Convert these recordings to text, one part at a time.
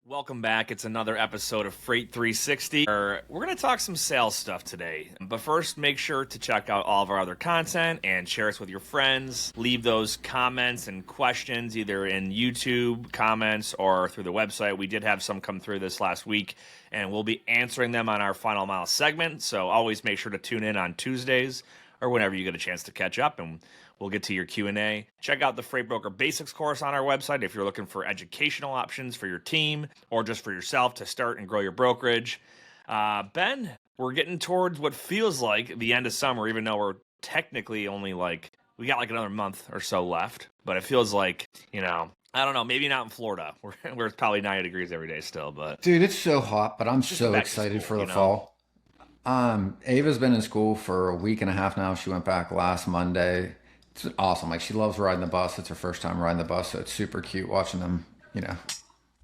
Welcome back. It's another episode of Freight 360. We're going to talk some sales stuff today. But first, make sure to check out all of our other content and share us with your friends. Leave those comments and questions either in YouTube comments or through the website. We did have some come through this last week, and we'll be answering them on our Final Mile segment. So always make sure to tune in on Tuesdays or whenever you get a chance to catch up, and we'll get to your Q&A. Check out the Freight Broker Basics course on our website if you're looking for educational options for your team or just for yourself to start and grow your brokerage. Ben, we're getting towards what feels like the end of summer, even though we're technically only we got another month or so left. But it feels like, I don't know, maybe not in Florida, where it's probably 90 degrees every day still. But Dude, it's so hot, but I'm so excited for the fall. Ava's been in school for a week and a half now. She went back last Monday. It's awesome. She loves riding the bus. It's her first time riding the bus, so it's super cute watching them,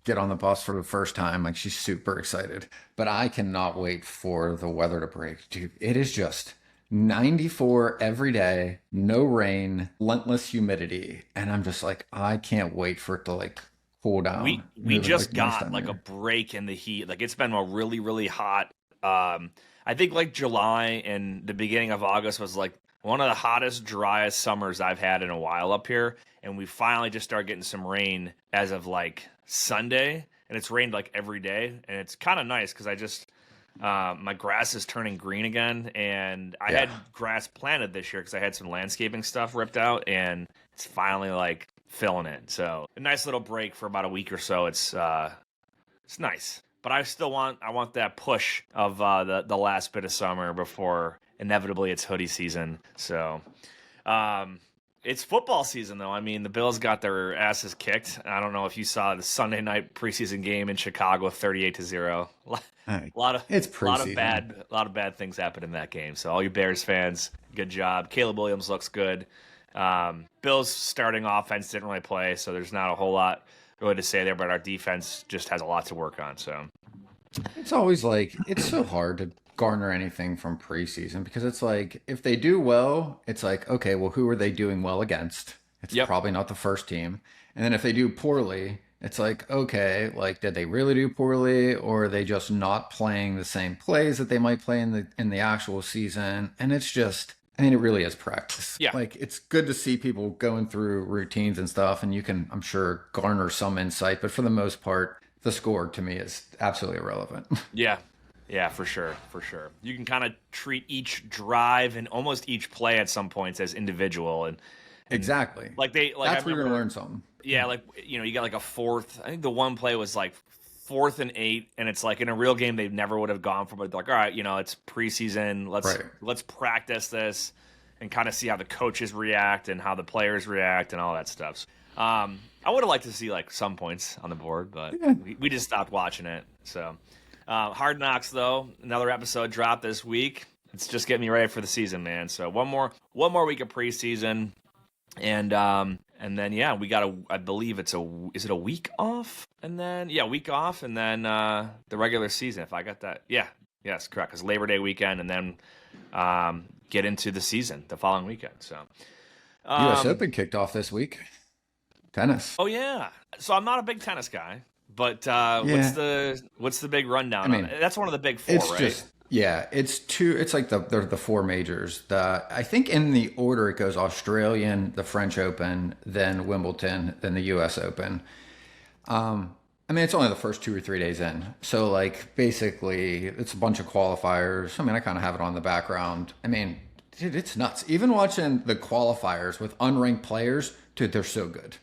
get on the bus for the first time. She's super excited. But I cannot wait for the weather to break. Dude, it is just 94 every day, no rain, relentless humidity. And I'm just I can't wait for it to cool down. We just got a break in the heat. It's been a really, really hot. I think July and the beginning of August was one of the hottest, driest summers I've had in a while up here. And we finally just started getting some rain as of Sunday. And it's rained every day. And it's kind of nice because I just, my grass is turning green again. And I had grass planted this year because I had some landscaping stuff ripped out. And it's finally filling it. So a nice little break for about a week or so. It's nice. But I still want that push of the last bit of summer before inevitably it's hoodie season. So it's football season, though. The Bills got their asses kicked. I don't know if you saw the Sunday night preseason game in Chicago, 38-0. A lot of bad things happened in that game. So all you Bears fans, good job. Caleb Williams looks good. Bills starting offense didn't really play, so there's not a whole lot really to say there, but our defense just has a lot to work on. So it's always it's so hard to garner anything from preseason because it's if they do well, it's okay, well, who are they doing well against? It's probably not the first team. And then if they do poorly, it's okay, did they really do poorly, or are they just not playing the same plays that they might play in the actual season? And it's just, it really is practice. Yeah. It's good to see people going through routines and stuff, and you can, I'm sure, garner some insight. But for the most part, the score to me is absolutely irrelevant. Yeah, for sure. You can kind of treat each drive and almost each play at some points as individual, and exactly. That's where you're gonna learn something. Yeah, you got a fourth. I think the one play was 4th and 8, and it's in a real game they never would have gone for, but all right, it's preseason. Let's practice this and kind of see how the coaches react and how the players react and all that stuff. I would have liked to see some points on the board, but we just stopped watching it. So Hard Knocks, though, another episode dropped this week. It's just getting me ready for the season, man. So one more week of preseason, and then we got I believe is it a week off, and then week off, and then the regular season. If I got that, yes, correct. Because Labor Day weekend, and then get into the season the following weekend. So U.S. Open kicked off this week. Tennis. Oh yeah. So I'm not a big tennis guy, but what's the big rundown on it? That's one of the big four, right? It's two. It's they're the four majors. I think in the order it goes Australian, the French Open, then Wimbledon, then the U.S. Open. It's only the first 2 or 3 days in. So basically it's a bunch of qualifiers. I kind of have it on the background. Dude, it's nuts. Even watching the qualifiers with unranked players, dude, they're so good.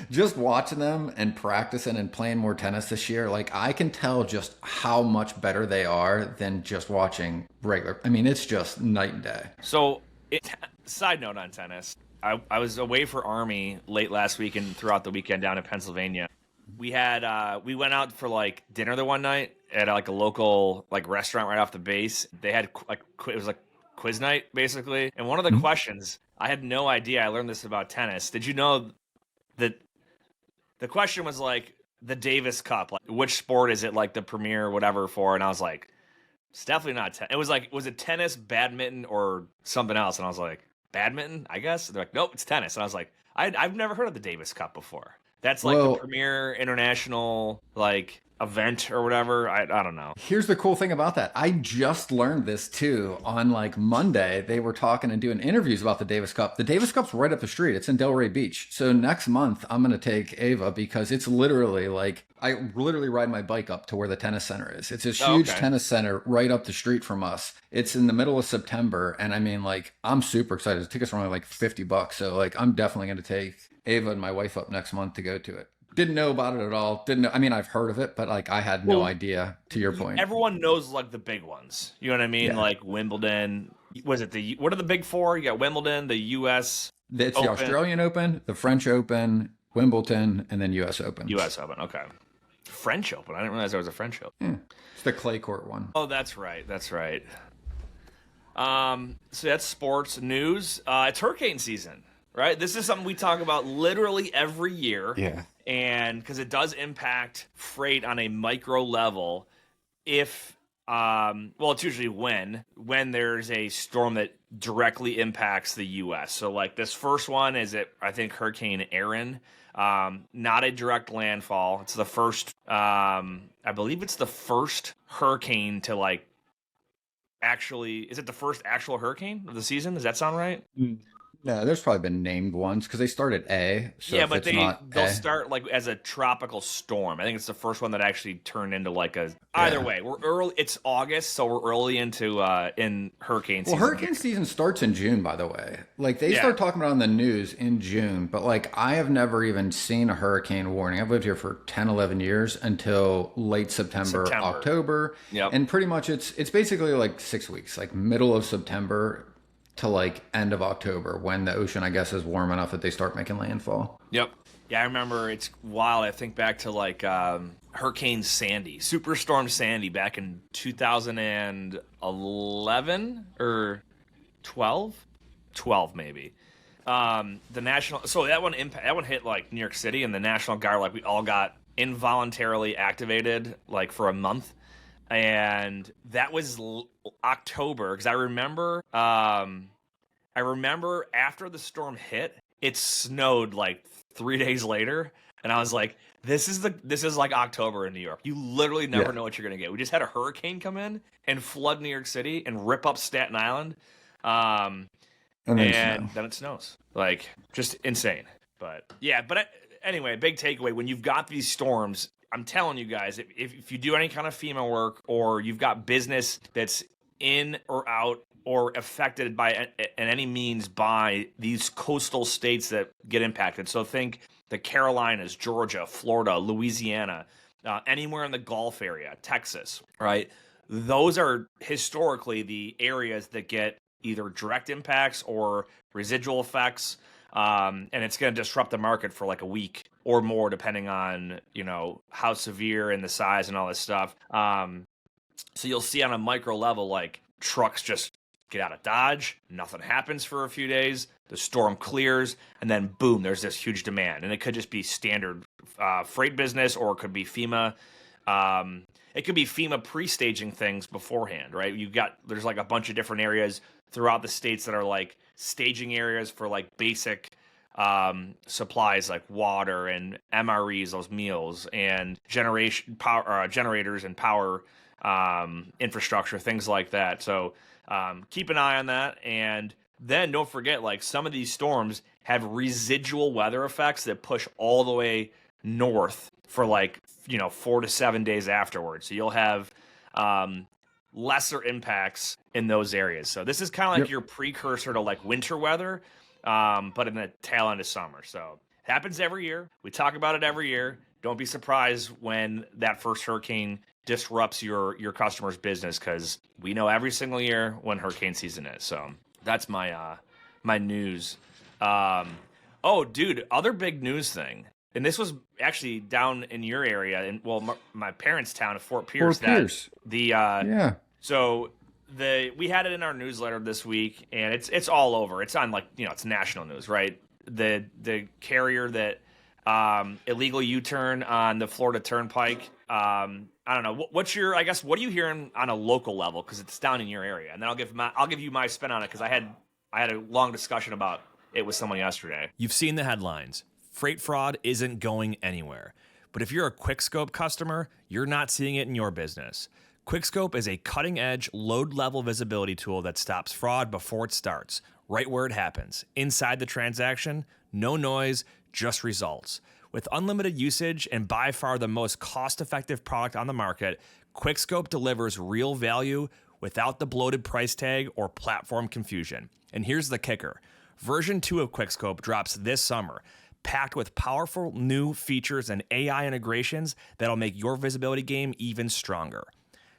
Just watching them and practicing and playing more tennis this year, I can tell just how much better they are than just watching regular. It's just night and day. So, side note on tennis, I was away for Army late last week and throughout the weekend down in Pennsylvania. We had we went out for dinner the one night at a local restaurant right off the base. They had it was quiz night basically, and one of the questions, I had no idea. I learned this about tennis. Did you know that the question was the Davis Cup? Which sport is it the premier whatever for? And I was it's definitely not tennis. It was was it tennis, badminton, or something else? And I was badminton, I guess. They're nope, it's tennis. And I was I've never heard of the Davis Cup before. That's like the Well, premier international like event or whatever. I don't know. here's the cool thing about that. I just learned this too on like Monday. They were talking and doing interviews about the Davis Cup. The Davis Cup's right up the street. It's in Delray Beach. So next month I'm going to take Ava because it's literally like I literally ride my bike up to where the tennis center is. It's this Oh, huge okay. tennis center right up the street from us. It's in the middle of September and I mean like I'm super excited. The tickets are only like $50. So like I'm definitely going to take Ava and my wife up next month to go to it. Didn't know about it at all. Didn't know. I mean, I've heard of it, but like I had no Well, idea. To your point, everyone knows like the big ones. You know what I mean? yeah, Like Wimbledon. Was it the what are the big four? You got Wimbledon, the U.S. it's the Open, Australian Open, the French Open, Wimbledon, and then U.S. Open. U.S. Open. Okay. French Open. I didn't realize there was a French Open. Yeah. It's the clay court one. Oh, that's right. That's right. So that's sports news. It's hurricane season, right? This is something we talk about literally every year. Yeah. And because it does impact freight on a micro level if well, it's usually when there's a storm that directly impacts the US. So like this first one is I think Hurricane Aaron. Not a direct landfall. It's the first I believe it's the first hurricane to like actually, is it the first actual hurricane of the season? Does that sound right? No, there's probably been named ones because they start at A. So Yeah, if but it's not they'll A, start like as a tropical storm. I think it's the first one that actually turned into like a. Either yeah. way, we're early. It's August, so we're early into in hurricane Well, season. hurricane season starts in June, by the way. Like they Yeah. start talking about it on the news in June, but like I have never even seen a hurricane warning. I've lived here for 10, 11 years until late September, October. Yep. And pretty much it's basically like 6 weeks, like middle of September to like end of October when the ocean, I guess, is warm enough that they start making landfall. Yep. Yeah, I remember it's wild. I think back to like Hurricane Sandy, Superstorm Sandy back in 2011 or 12? 12 maybe. The national so that one hit like New York City and the National Guard like we all got involuntarily activated like for a month. And that was October because I remember after the storm hit, it snowed like 3 days later, and I was like, this is like October in New York. You literally never know what you're gonna get. We just had a hurricane come in and flood New York City and rip up Staten Island, and then it snows. Like just insane. But yeah, anyway, big takeaway when you've got these storms. I'm telling you guys, if you do any kind of FEMA work or you've got business that's in or out or affected by in any means by these coastal states that get impacted. So think the Carolinas, Georgia, Florida, Louisiana, anywhere in the Gulf area, Texas, right? Those are historically the areas that get either direct impacts or residual effects. And it's going to disrupt the market for like a week or more, depending on, how severe and the size and all this stuff. So you'll see on a micro level, like trucks just get out of Dodge, nothing happens for a few days, the storm clears, and then boom, there's this huge demand. And it could just be standard freight business, or it could be FEMA. It could be FEMA pre-staging things beforehand, right? There's like a bunch of different areas throughout the states that are like staging areas for like basic supplies like water and MREs, those meals, and generators and power infrastructure, things like that. So keep an eye on that. And then don't forget, like some of these storms have residual weather effects that push all the way north for like, 4 to 7 days afterwards. So you'll have lesser impacts in those areas. So this is kind of like your precursor to like winter weather, but in the tail end of summer. So it happens every year. We talk about it every year. Don't be surprised when that first hurricane disrupts your customer's business, because we know every single year when hurricane season is. So that's my my news. Oh, dude, other big news thing, and this was actually down in your area, and my parents' town of Fort Pierce. So we had it in our newsletter this week, and it's all over. It's on it's national news, right? The carrier that illegal U-turn on the Florida Turnpike. I don't know. What are you hearing on a local level? Because it's down in your area, and then I'll give you my spin on it, because I had a long discussion about it with someone yesterday. You've seen the headlines. Freight fraud isn't going anywhere. But if you're a Quickscope customer, you're not seeing it in your business. Quickscope is a cutting-edge, load-level visibility tool that stops fraud before it starts, right where it happens. Inside the transaction, no noise, just results. With unlimited usage and by far the most cost-effective product on the market, Quickscope delivers real value without the bloated price tag or platform confusion. And here's the kicker. Version 2 of Quickscope drops this summer, packed with powerful new features and AI integrations that'll make your visibility game even stronger.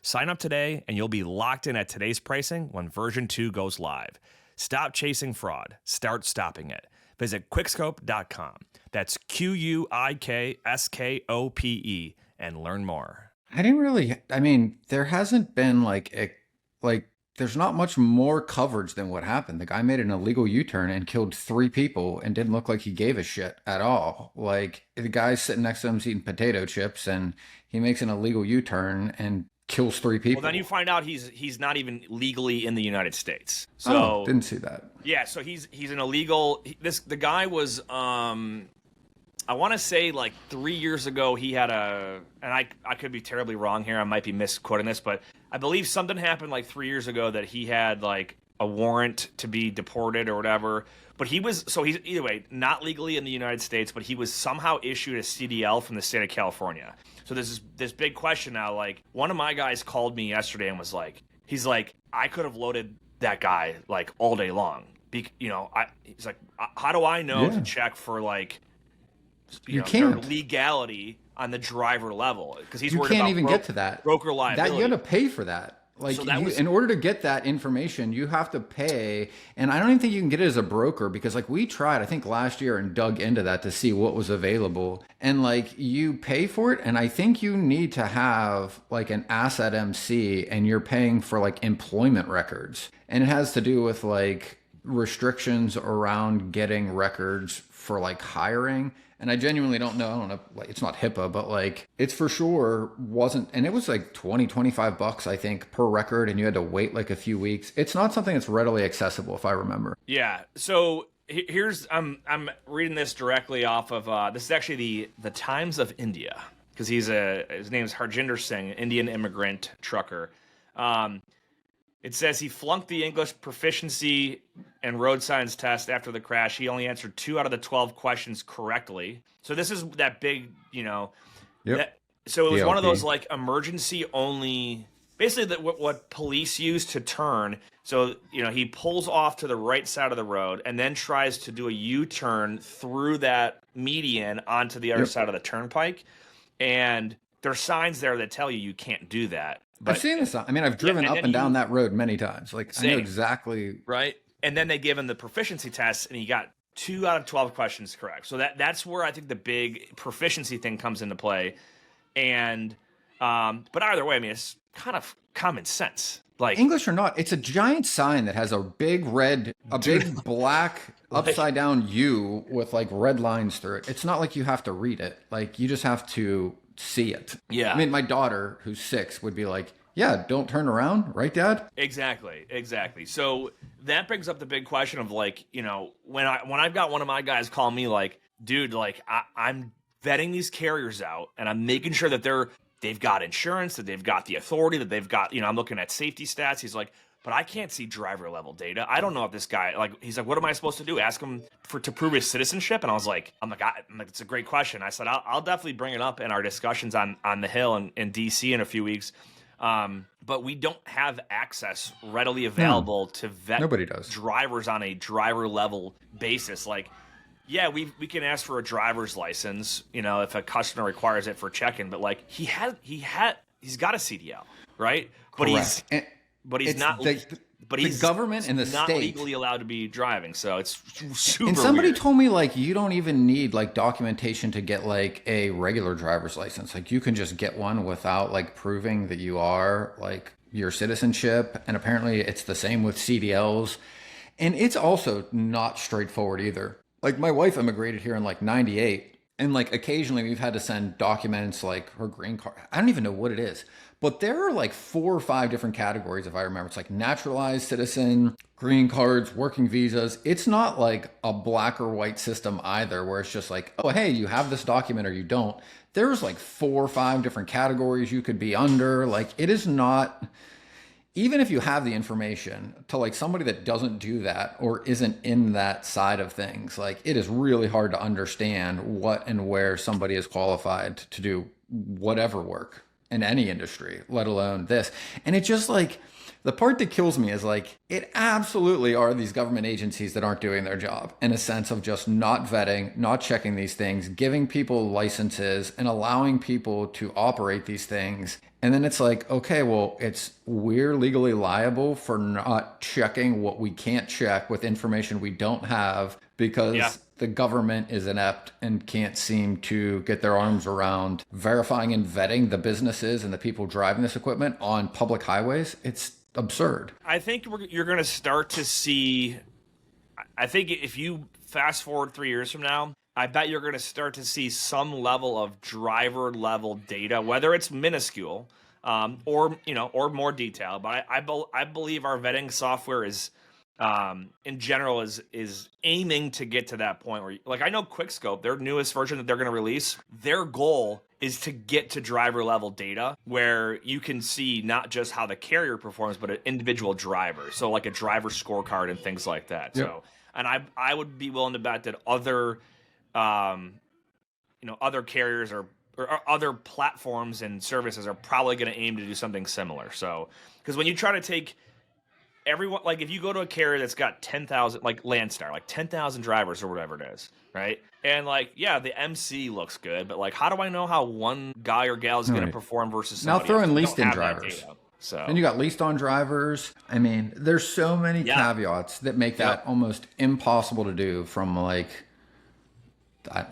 Sign up today and you'll be locked in at today's pricing when version 2 goes live. Stop chasing fraud. Start stopping it. Visit quickscope.com. That's QUIKSKOPE and learn more. There hasn't been there's not much more coverage than what happened. The guy made an illegal U-turn and killed 3 people and didn't look like he gave a shit at all. Like, the guy's sitting next to him eating potato chips and he makes an illegal U-turn and kills 3 people. Well, then you find out he's not even legally in the United States. So didn't see that. Yeah, so he's an illegal. The guy was I want to say like 3 years ago he had and I could be terribly wrong here. I might be misquoting this, but I believe something happened like 3 years ago that he had like a warrant to be deported or whatever. But he's either way not legally in the United States, but he was somehow issued a CDL from the state of California. So there's this big question now. Like, one of my guys called me yesterday and was like, he's like, I could have loaded that guy like all day long. He's like, how do I know to check for like, you can't their legality on the driver level? Because he's you worried can't about even get to that broker liability. That you got to pay for that. Like, so in order to get that information, you have to pay. And I don't even think you can get it as a broker, because like we tried, I think last year, and dug into that to see what was available. And like, you pay for it. And I think you need to have like an asset MC, and you're paying for like employment records. And it has to do with like restrictions around getting records for like hiring. And I genuinely don't know. I don't know. Like, it's not HIPAA, but like, it's for sure wasn't. And it was like $20-$25, I think, per record. And you had to wait like a few weeks. It's not something that's readily accessible, if I remember. Yeah. So here's, I'm reading this directly off of, this is actually the Times of India, because his name is Harjinder Singh, Indian immigrant trucker. It says he flunked the English proficiency and road signs test after the crash. He only answered 2 out of the 12 questions correctly. So this is that big, so it was one of those like emergency only, basically what police use to turn. So, he pulls off to the right side of the road and then tries to do a U-turn through that median onto the other side of the turnpike. And there's signs there that tell you can't do that. But, I've seen this. I mean, I've driven up and down that road many times. Like, I know exactly. Right. And then they give him the proficiency test, and he got 2 out of 12 questions correct. So that's where I think the big proficiency thing comes into play. And, but either way, I mean, it's kind of common sense. Like, English or not, it's a giant sign that has a big big black upside down U with like red lines through it. It's not like you have to read it. Like, you just have to see it. Yeah. I mean, my daughter, who's 6, would be like, yeah, don't turn around, right, Dad? Exactly. So that brings up the big question of like, when I've got one of my guys call me like, dude, like I'm vetting these carriers out and I'm making sure that they've got insurance, that they've got the authority, that they've got, I'm looking at safety stats. He's like, but I can't see driver level data. I don't know if this guy, like, he's like, what am I supposed to do? Ask him to prove his citizenship? And I was like, it's a great question. I said, I'll definitely bring it up in our discussions on the Hill in DC in a few weeks. But we don't have access readily available to vet drivers on a driver level basis. Like, yeah, we can ask for a driver's license, if a customer requires it for check-in, but like he's got a CDL, right? Correct. But he's not. But the government and the not state legally allowed to be driving, so it's super. And somebody weird. told me like you don't even need like documentation to get like a regular driver's license. Like, you can just get one without like proving that you are like your citizenship. And apparently it's the same with CDLs. And it's also not straightforward either. Like, my wife immigrated here in like 98. And like occasionally we've had to send documents like her green card. I don't even know what it is, but there are like 4 or 5 different categories if I remember. It's like naturalized citizen, green cards, working visas. It's not like a black or white system either where it's just like, oh, hey, you have this document or you don't. There's like 4 or 5 different categories you could be under. Like it is not, even if you have the information to like somebody that doesn't do that or isn't in that side of things, like it is really hard to understand what and where somebody is qualified to do whatever work in any industry, let alone this. And it just like, the part that kills me is like, it absolutely are these government agencies that aren't doing their job in a sense of just not vetting, not checking these things, giving people licenses and allowing people to operate these things. And then it's like, okay, well, we're legally liable for not checking what we can't check with information we don't have because the government is inept and can't seem to get their arms around verifying and vetting the businesses and the people driving this equipment on public highways. It's absurd. I think you're going to start to see. I think if you fast forward 3 years from now, I bet you're going to start to see some level of driver level data, whether it's minuscule or more detailed. But I believe our vetting software is in general is aiming to get to that point where, like, I know Quickscope, their newest version that they're going to release, their goal is to get to driver level data where you can see not just how the carrier performs, but an individual driver. So like a driver scorecard and things like that. Yep. So, and I would be willing to bet that other, other carriers or other platforms and services are probably going to aim to do something similar. So, because when you try to take everyone, like if you go to a carrier that's got 10,000, like Landstar, like 10,000 drivers or whatever it is, right? And like, yeah, the MC looks good, but like, how do I know how one guy or gal is going to perform versus somebody now throw in else? leased in drivers. So then you got leased on drivers. I mean, there's so many caveats that make that almost impossible to do from like,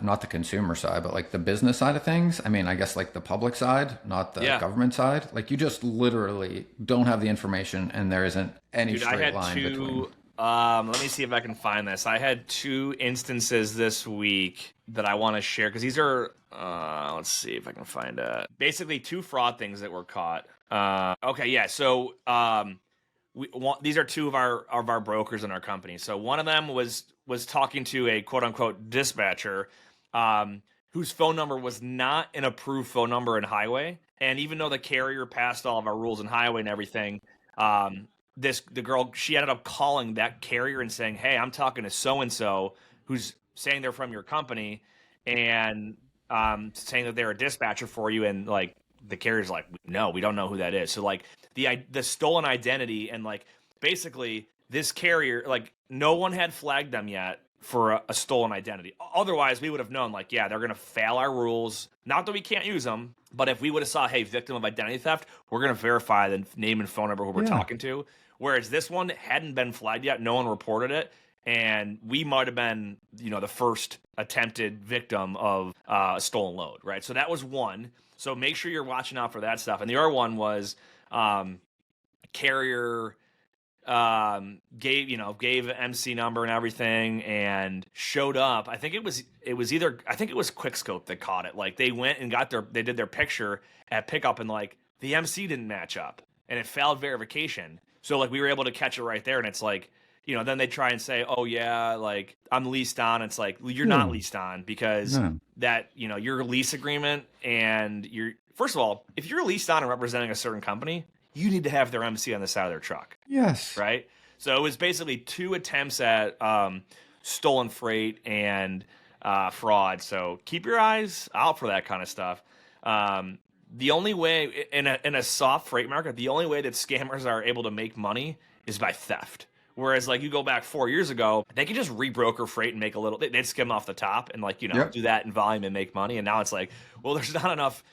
not the consumer side, but like the business side of things. I mean, I guess like the public side, not the government side. Like you just literally don't have the information and there isn't any straight line between. Let me see if I can find this. I had 2 instances this week that I want to share because these are, let's see if I can find it. Basically 2 fraud things that were caught. Okay, yeah. So these are 2 of our brokers in our company. So one of them was talking to a quote unquote dispatcher whose phone number was not an approved phone number in highway. And even though the carrier passed all of our rules in highway and everything, the girl, she ended up calling that carrier and saying, hey, I'm talking to so-and-so who's saying they're from your company and saying that they're a dispatcher for you. And like the carrier's like, no, we don't know who that is. So like the stolen identity and like basically this carrier, like no one had flagged them yet for a stolen identity. Otherwise, we would have known, like, yeah, they're going to fail our rules. Not that we can't use them, but if we would have saw, hey, victim of identity theft, we're going to verify the name and phone number who we're talking to. Whereas this one hadn't been flagged yet. No one reported it. And we might have been, the first attempted victim of a stolen load, right? So that was one. So make sure you're watching out for that stuff. And the other one was carrier gave an MC number and everything and showed up. I think it was Quickscope that caught it. Like they went and they did their picture at pickup and like the MC didn't match up and it failed verification. So like we were able to catch it right there and it's like, then they try and say, oh yeah, like I'm leased on. It's like, well, you're not leased on because that, your lease agreement and first of all, if you're leased on and representing a certain company, you need to have their MC on the side of their truck. Yes. Right? So it was basically 2 attempts at stolen freight and fraud. So keep your eyes out for that kind of stuff. The only way in a soft freight market, the only way that scammers are able to make money is by theft. Whereas like you go back 4 years ago, they could just rebroker freight and make a little, they'd skim off the top and like, do that in volume and make money. And now it's like, well, there's not enough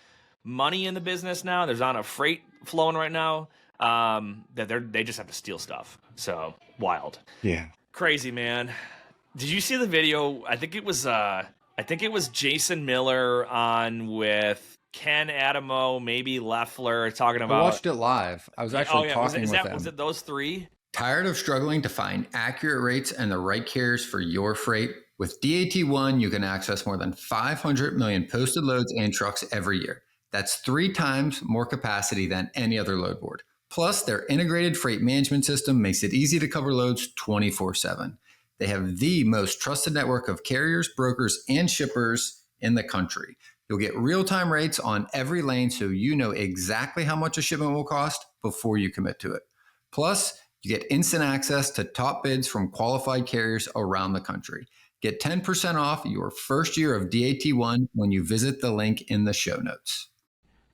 money in the business now. There's not enough freight flowing right now that they just have to steal stuff. So wild. Yeah. Crazy, man. Did you see the video? I think it was Jason Miller on with Ken Adamo, maybe Leffler talking about. I watched it live. I was actually talking with them. Was it those 3? Tired of struggling to find accurate rates and the right carriers for your freight? With DAT1, you can access more than 500 million posted loads and trucks every year. That's 3 times more capacity than any other load board. Plus, their integrated freight management system makes it easy to cover loads 24/7. They have the most trusted network of carriers, brokers, and shippers in the country. You'll get real-time rates on every lane so you know exactly how much a shipment will cost before you commit to it. Plus, you get instant access to top bids from qualified carriers around the country. Get 10% off your first year of DAT1 when you visit the link in the show notes.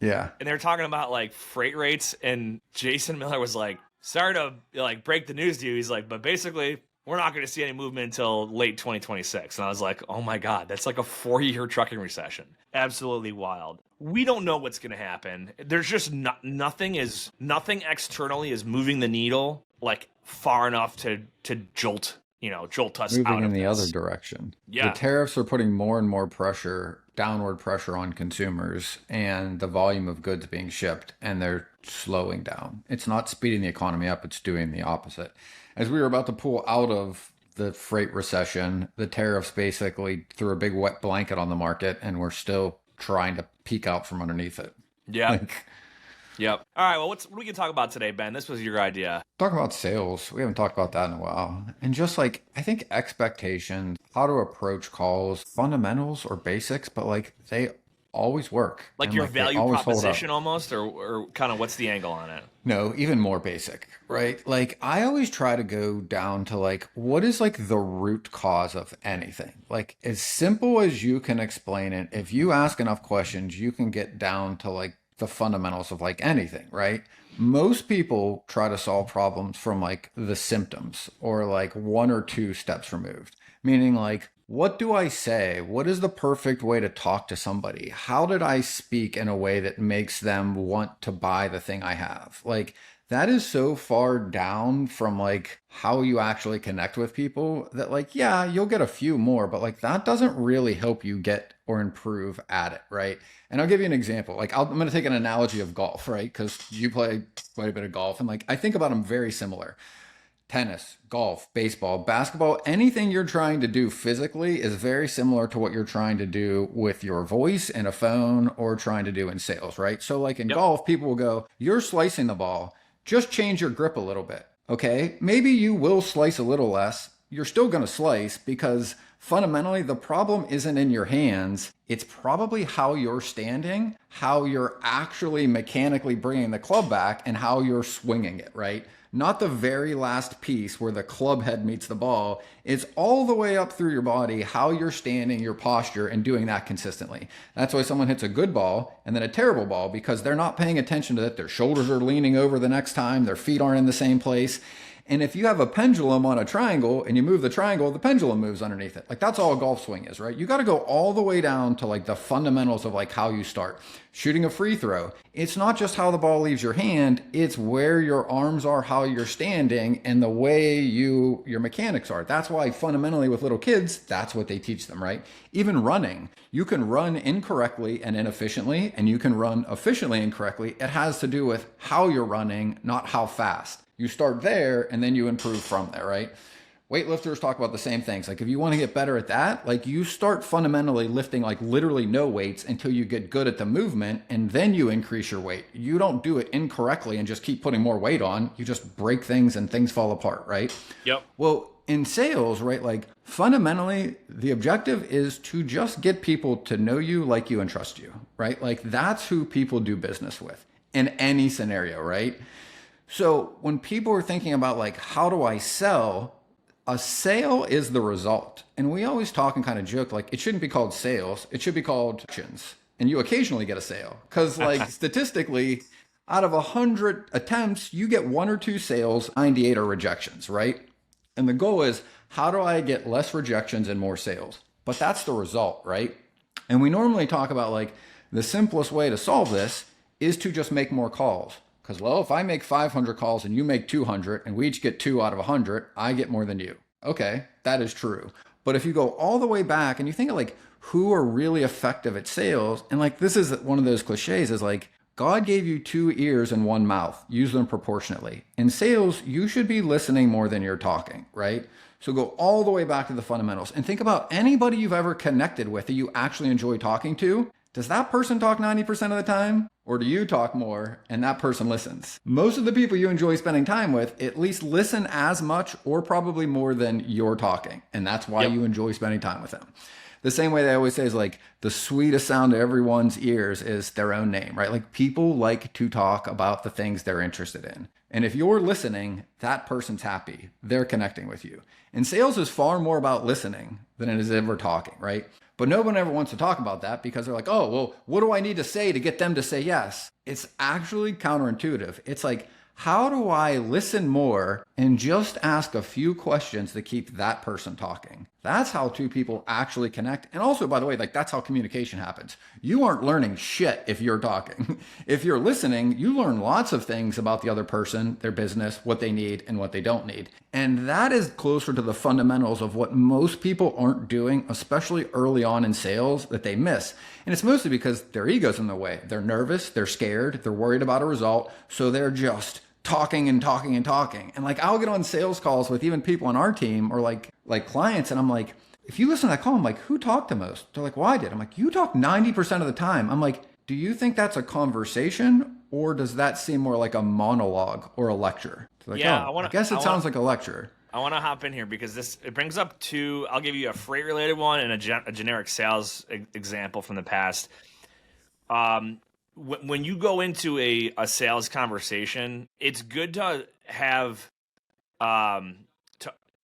Yeah. And they're talking about like freight rates, and Jason Miller was like, sorry to like break the news to you. He's like, but basically we're not going to see any movement until late 2026. And I was like, oh my God, that's like a 4-year trucking recession. Absolutely wild. We don't know what's going to happen. There's just nothing externally is moving the needle like far enough to jolt us moving out in of the this. other direction. Yeah. The tariffs are putting more and more downward pressure on consumers and the volume of goods being shipped, and they're slowing down. It's not speeding the economy up, it's doing the opposite. As we were about to pull out of the freight recession, the tariffs basically threw a big wet blanket on the market, and we're still trying to peek out from underneath it. Yeah. Yep. All right. Well, what we can talk about today, Ben? This was your idea. Talk about sales. We haven't talked about that in a while. And just like, I think expectations, how to approach calls, fundamentals or basics, but like they always work. Like and your like value proposition almost, or kind of what's the angle on it? No, even more basic, right? Like I always try to go down to like, what is like the root cause of anything? Like as simple as you can explain it. If you ask enough questions, you can get down to like the fundamentals of like anything, right? Most people try to solve problems from like the symptoms or like 1 or 2 steps removed, meaning like, what do I say? What is the perfect way to talk to somebody? How did I speak in a way that makes them want to buy the thing I have? Like that is so far down from like how you actually connect with people that like, yeah, you'll get a few more, but like that doesn't really help you get or improve at it, right? And I'll give you an example. Like I'm going to take an analogy of golf, right? Because you play quite a bit of golf, and like I think about them very similar. Tennis, golf, baseball, basketball, anything you're trying to do physically is very similar to what you're trying to do with your voice in a phone or trying to do in sales, right? So like in golf, people will go, you're slicing the ball, just change your grip a little bit, okay? Maybe you will slice a little less. You're still going to slice because fundamentally the problem isn't in your hands. It's probably how you're standing, how you're actually mechanically bringing the club back, and how you're swinging it, right? Not the very last piece where the club head meets the ball. It's all the way up through your body, how you're standing, your posture, and doing that consistently. That's why someone hits a good ball and then a terrible ball, because they're not paying attention to that. Their shoulders are leaning over the next time. Their feet aren't in the same place. And if you have a pendulum on a triangle and you move the triangle, the pendulum moves underneath it. Like that's all a golf swing is, right? You got to go all the way down to like the fundamentals of like how you start. Shooting a free throw, it's not just how the ball leaves your hand, it's where your arms are, how you're standing, and the way your mechanics are. That's why fundamentally with little kids, that's what they teach them, right? Even running, you can run incorrectly and inefficiently, and you can run efficiently and incorrectly. It has to do with how you're running, not how fast. You start there and then you improve from there, right? Weightlifters talk about the same things. Like if you want to get better at that, like you start fundamentally lifting like literally no weights until you get good at the movement, and then you increase your weight. You don't do it incorrectly and just keep putting more weight on. You just break things and things fall apart, right? Yep. Well, in sales, right, like fundamentally the objective is to just get people to know you, like you, and trust you, right? Like that's who people do business with in any scenario, right? So when people are thinking about like, how do I sell? A sale is the result. And we always talk and kind of joke, like it shouldn't be called sales. It should be called actions. And you occasionally get a sale because like statistically out of 100 attempts, you get 1 or 2 sales, 98 are rejections, right? And the goal is, how do I get less rejections and more sales? But that's the result, right? And we normally talk about like the simplest way to solve this is to just make more calls. Because, well, if I make 500 calls and you make 200 and we each get 2 out of 100, I get more than you. Okay, that is true. But if you go all the way back and you think of like who are really effective at sales, and like this is one of those cliches is like, God gave you 2 ears and 1 mouth. Use them proportionately. In sales, you should be listening more than you're talking, right? So go all the way back to the fundamentals and think about anybody you've ever connected with that you actually enjoy talking to. Does that person talk 90% of the time? Or do you talk more and that person listens? Most of the people you enjoy spending time with at least listen as much or probably more than you're talking. And that's why you enjoy spending time with them. The same way they always say is like the sweetest sound to everyone's ears is their own name, right? Like people like to talk about the things they're interested in. And if you're listening, that person's happy. They're connecting with you. And sales is far more about listening than it is ever talking, right? But no one ever wants to talk about that because they're like, oh, well, what do I need to say to get them to say yes? It's actually counterintuitive. It's like, how do I listen more and just ask a few questions to keep that person talking? That's how two people actually connect. And also, by the way, like that's how communication happens. You aren't learning shit if you're talking. If you're listening, you learn lots of things about the other person, their business, what they need and what they don't need. And that is closer to the fundamentals of what most people aren't doing, especially early on in sales, that they miss. And it's mostly because their ego's in the way. They're nervous, they're scared, they're worried about a result. So they're just talking and talking and talking. And like I'll get on sales calls with even people on our team or like clients, and I'm like, if you listen to that call, I'm like, who talked the most? They're like, well, I did. I'm like, you talk 90% of the time. I'm like, do you think that's a conversation or does that seem more like a monologue or a lecture? They're like, Yeah, oh, I guess it sounds like a lecture. I want to hop in here because it brings up two. I'll give you a freight related one and a generic sales example from the past. When you go into a sales conversation, it's good to have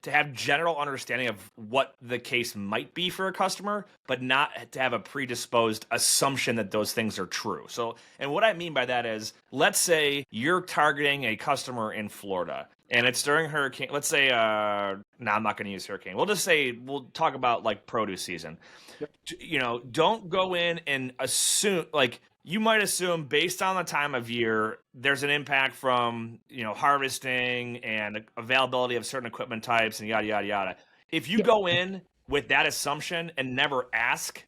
to have general understanding of what the case might be for a customer, but not to have a predisposed assumption that those things are true. So, and what I mean by that is, let's say you're targeting a customer in Florida and it's during hurricane. Let's say, I'm not going to use hurricane. We'll just say, we'll talk about like produce season. Yep. Don't go in and assume, like, you might assume based on the time of year, there's an impact from, harvesting and availability of certain equipment types and yada, yada, yada. If you go in with that assumption and never ask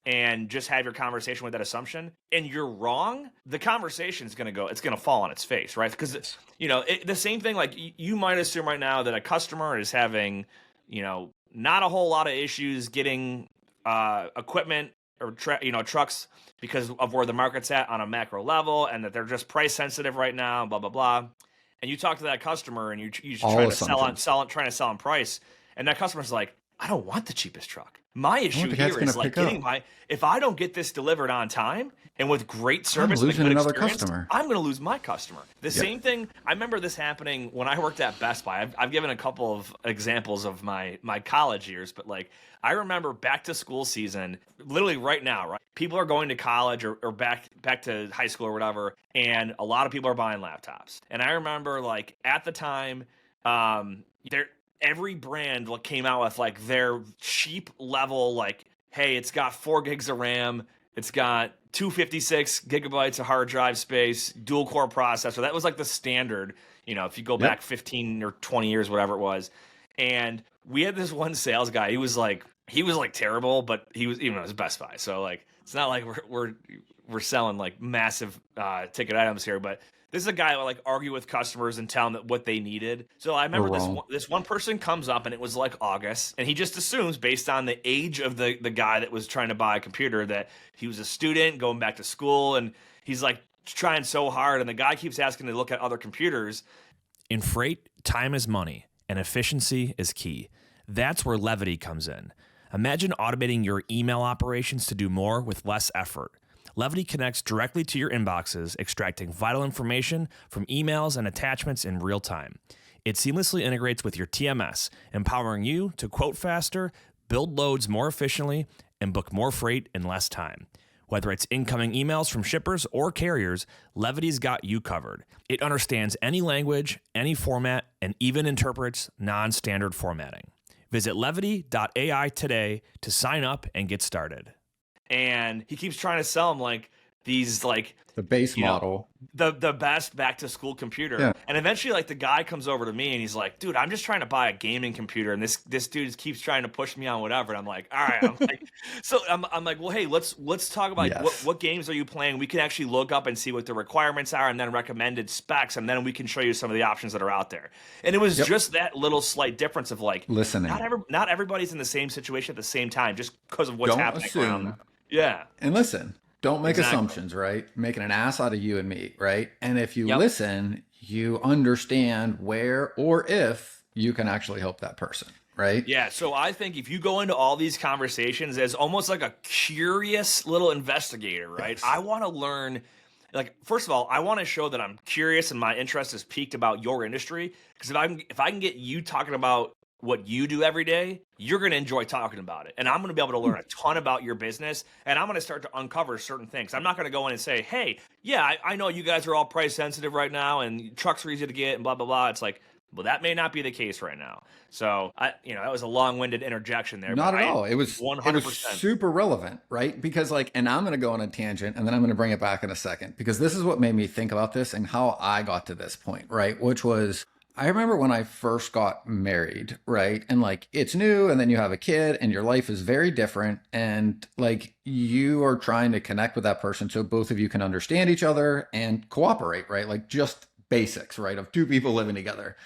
and just have your conversation with that assumption and you're wrong, the conversation is going to fall on its face, right? Because, the same thing, like you might assume right now that a customer is having, not a whole lot of issues getting equipment or trucks because of where the market's at on a macro level, and that they're just price sensitive right now, blah blah blah. And you talk to that customer, and you're trying to trying to sell on price, and that customer's like, I don't want the cheapest truck. My issue here is like getting if I don't get this delivered on time and with great service, I'm losing another customer. I'm going to lose my customer. The same thing. I remember this happening when I worked at Best Buy. I've given a couple of examples of my college years, but like I remember back to school season, literally right now, right? People are going to college or back to high school or whatever, and a lot of people are buying laptops. And I remember like at the time, every brand came out with like their cheap level, like, hey, it's got 4 gigs of RAM, it's got 256 gigabytes of hard drive space, dual core processor. That was like the standard, if you go back 15 or 20 years, whatever it was. And we had this one sales guy. He was like terrible, but he was, it was Best Buy. So like, it's not like we're selling like massive ticket items here, but this is a guy who like argue with customers and tell them what they needed. So I remember this one person comes up and it was like August, and he just assumes based on the age of the guy that was trying to buy a computer that he was a student going back to school, and he's like trying so hard, and the guy keeps asking to look at other computers. In freight, time is money and efficiency is key. That's where Levity comes in. Imagine automating your email operations to do more with less effort. Levity connects directly to your inboxes, extracting vital information from emails and attachments in real time. It seamlessly integrates with your TMS, empowering you to quote faster, build loads more efficiently, and book more freight in less time. Whether it's incoming emails from shippers or carriers, Levity's got you covered. It understands any language, any format, and even interprets non-standard formatting. Visit levity.ai today to sign up and get started. And he keeps trying to sell him like these like The base you know, model. the best back to school computer. Yeah. And eventually like the guy comes over to me and he's like, dude, I'm just trying to buy a gaming computer and this dude keeps trying to push me on whatever. And I'm like, all right. I'm like, well, hey, let's talk about like, Yes. what games are you playing? We can actually look up and see what the requirements are and then recommended specs, and then we can show you some of the options that are out there. And it was just that little slight difference of like Listening. not everybody's in the same situation at the same time just because of what's Don't happening around assume. them. Yeah. And listen, don't make Exactly. assumptions, right? Making an ass out of you and me, right? And if you Yep. listen, you understand where or if you can actually help that person, right? Yeah, so I think if you go into all these conversations as almost like a curious little investigator, right? Yes. I want to learn, like, first of all, I want to show that I'm curious and my interest is piqued about your industry. Because if I can get you talking about what you do every day, you're going to enjoy talking about it. And I'm going to be able to learn a ton about your business, and I'm going to start to uncover certain things. I'm not going to go in and say, hey, yeah, I know you guys are all price sensitive right now and trucks are easy to get and blah, blah, blah. It's like, well, that may not be the case right now. So, that was a long-winded interjection there. Not but at all. It was 100%. super relevant, right? Because and I'm going to go on a tangent and then I'm going to bring it back in a second, because this is what made me think about this and how I got to this point, right? Which was, I remember when I first got married, right? And like it's new and then you have a kid and your life is very different. And like you are trying to connect with that person so both of you can understand each other and cooperate, right? Like just basics, right? Of two people living together.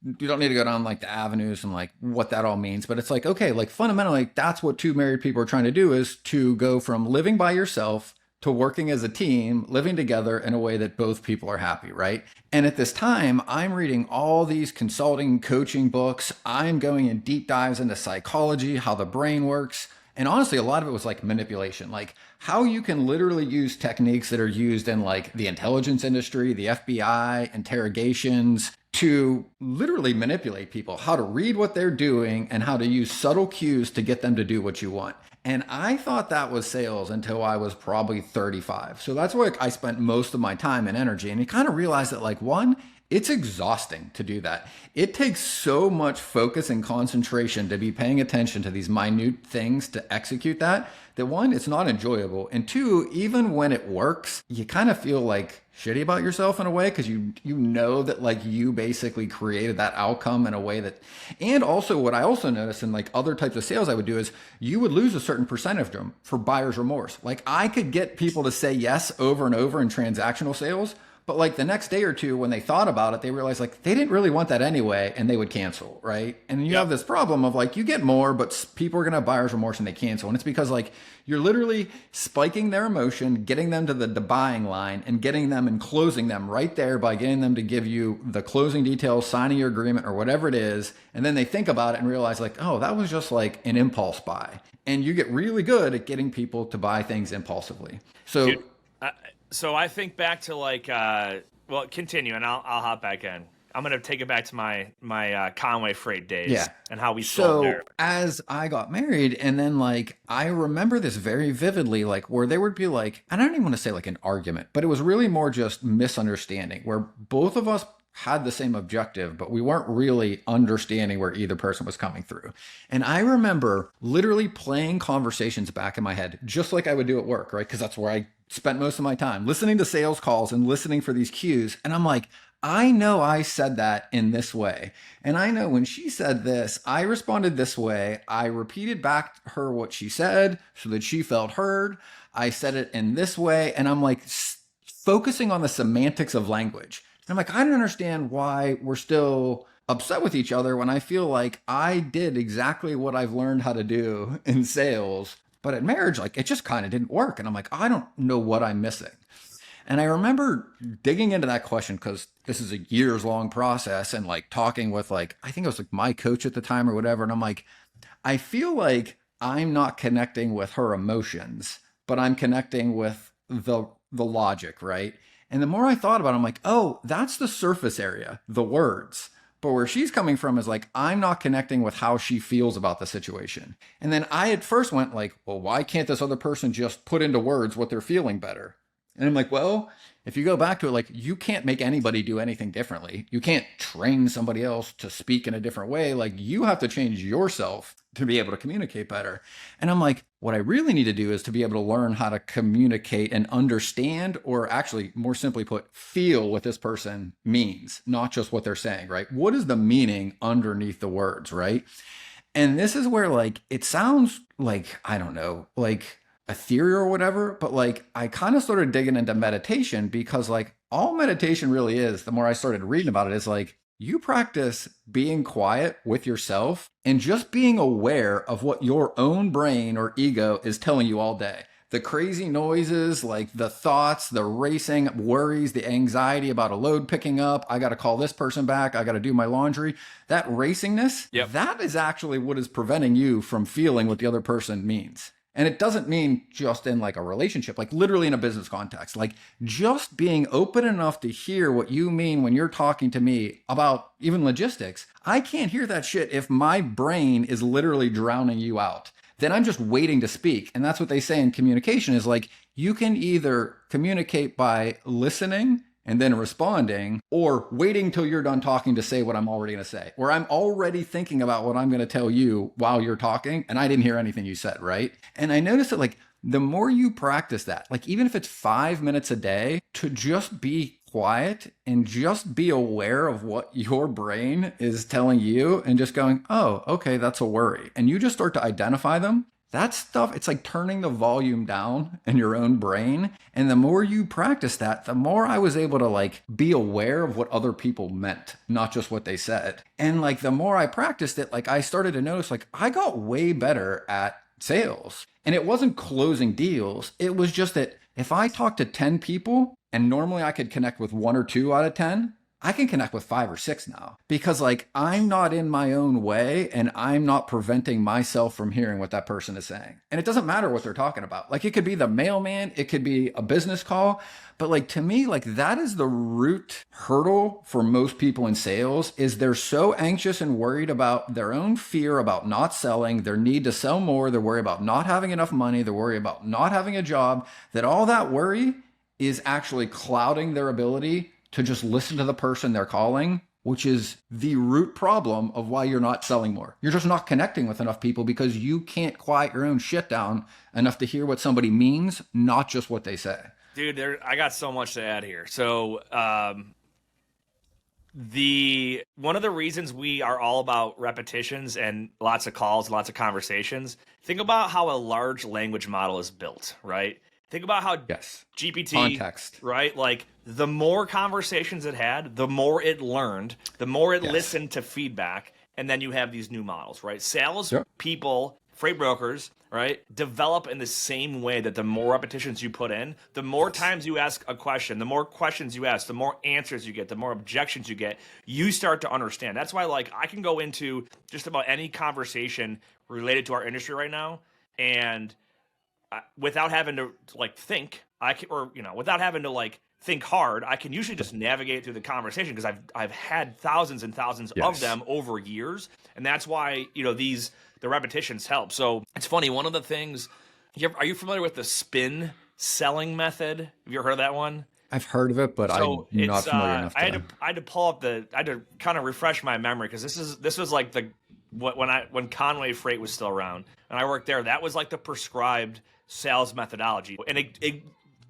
You don't need to go down like the avenues and like what that all means, but it's like, okay, like fundamentally, that's what two married people are trying to do, is to go from living by yourself to working as a team, living together in a way that both people are happy, right? And at this time, I'm reading all these consulting coaching books. I'm going in deep dives into psychology, how the brain works. And honestly, a lot of it was like manipulation, like how you can literally use techniques that are used in like the intelligence industry, the FBI, interrogations, to literally manipulate people, how to read what they're doing and how to use subtle cues to get them to do what you want. And I thought that was sales until I was probably 35. So that's where I spent most of my time and energy. And you kind of realize that, like, one, it's exhausting to do that. It takes so much focus and concentration to be paying attention to these minute things to execute that one, it's not enjoyable. And two, even when it works, you kind of feel like shitty about yourself in a way, because you know that like you basically created that outcome in a way that. And also what I also noticed in like other types of sales I would do is you would lose a certain percentage of them for buyer's remorse. Like I could get people to say yes over and over in transactional sales, but like the next day or two when they thought about it, they realized like they didn't really want that anyway, and they would cancel, right? And you have this problem of like you get more, but people are going to have buyer's remorse and they cancel. And it's because like you're literally spiking their emotion, getting them to the buying line and getting them and closing them right there by getting them to give you the closing details, signing your agreement or whatever it is. And then they think about it and realize like, oh, that was just like an impulse buy. And you get really good at getting people to buy things impulsively. So Dude, so I think back to like, well, continue and I'll hop back in. I'm gonna take it back to my Conway Freight days and how we sold there. As I got married, and then like I remember this very vividly, like where there would be like, and I don't even want to say like an argument, but it was really more just misunderstanding where both of us had the same objective, but we weren't really understanding where either person was coming through. And I remember literally playing conversations back in my head, just like I would do at work, right? Because that's where I spent most of my time, listening to sales calls and listening for these cues. And I'm like, I know I said that in this way. And I know when she said this, I responded this way. I repeated back to her what she said so that she felt heard. I said it in this way. And I'm like focusing on the semantics of language. And I'm like, I don't understand why we're still upset with each other when I feel like I did exactly what I've learned how to do in sales. But at marriage, like it just kind of didn't work. And I'm like, I don't know what I'm missing. And I remember digging into that question because this is a years long process and like talking with like, I think it was like my coach at the time or whatever. And I'm like, I feel like I'm not connecting with her emotions, but I'm connecting with the logic, right? And the more I thought about it, I'm like, oh, that's the surface area, the words. But where she's coming from is like, I'm not connecting with how she feels about the situation. And then I at first went like, well, why can't this other person just put into words what they're feeling better? And I'm like, well, if you go back to it, like you can't make anybody do anything differently. You can't train somebody else to speak in a different way. Like you have to change yourself to be able to communicate better. And I'm like, what I really need to do is to be able to learn how to communicate and understand, or actually more simply put, feel what this person means, not just what they're saying, right? What is the meaning underneath the words, right? And this is where like it sounds like, I don't know, like ethereal or whatever, but like I kind of started digging into meditation, because like all meditation really is, the more I started reading about it, is like you practice being quiet with yourself and just being aware of what your own brain or ego is telling you all day. The crazy noises, like the thoughts, the racing worries, the anxiety about a load picking up. I got to call this person back. I got to do my laundry. That racingness, that is actually what is preventing you from feeling what the other person means. And it doesn't mean just in like a relationship, like literally in a business context, like just being open enough to hear what you mean when you're talking to me about even logistics. I can't hear that shit if my brain is literally drowning you out. Then I'm just waiting to speak. And that's what they say in communication is like, you can either communicate by listening and then responding, or waiting till you're done talking to say what I'm already going to say, where I'm already thinking about what I'm going to tell you while you're talking and I didn't hear anything you said, right? And I noticed that like the more you practice that, like even if it's 5 minutes a day, to just be quiet and just be aware of what your brain is telling you and just going, oh, okay, that's a worry. And you just start to identify them. That stuff, it's like turning the volume down in your own brain. And the more you practice that, the more I was able to like be aware of what other people meant, not just what they said. And like the more I practiced it, like I started to notice like I got way better at sales. And it wasn't closing deals. It was just that if I talked to 10 people and normally I could connect with 1 or 2 out of 10, I can connect with 5 or 6 now, because like I'm not in my own way and I'm not preventing myself from hearing what that person is saying. And it doesn't matter what they're talking about. Like it could be the mailman, it could be a business call, but like to me, like that is the root hurdle for most people in sales, is they're so anxious and worried about their own fear about not selling, their need to sell more, they're worried about not having enough money, they're worried about not having a job, that all that worry is actually clouding their ability to just listen to the person they're calling, which is the root problem of why you're not selling more. You're just not connecting with enough people because you can't quiet your own shit down enough to hear what somebody means, not just what they say. Dude, I got so much to add here. So, one of the reasons we are all about repetitions and lots of calls, lots of conversations, think about how a large language model is built, right? Think about how GPT, context, right? Like the more conversations it had, the more it learned, the more it listened to feedback, and then you have these new models, right? Sales people, freight brokers, right, develop in the same way that the more repetitions you put in, the more times you ask a question, the more questions you ask, the more answers you get, the more objections you get, you start to understand. That's why like I can go into just about any conversation related to our industry right now, and without having to like think, without having to like think hard, I can usually just navigate through the conversation because I've had thousands and thousands of them over years, and that's why the repetitions help. So it's funny. One of the things, are you familiar with the spin selling method? Have you ever heard of that one? I've heard of it, but I'm not familiar enough. I had to pull up I had to kind of refresh my memory because this was like when Conway Freight was still around and I worked there. That was like the prescribed sales methodology, and it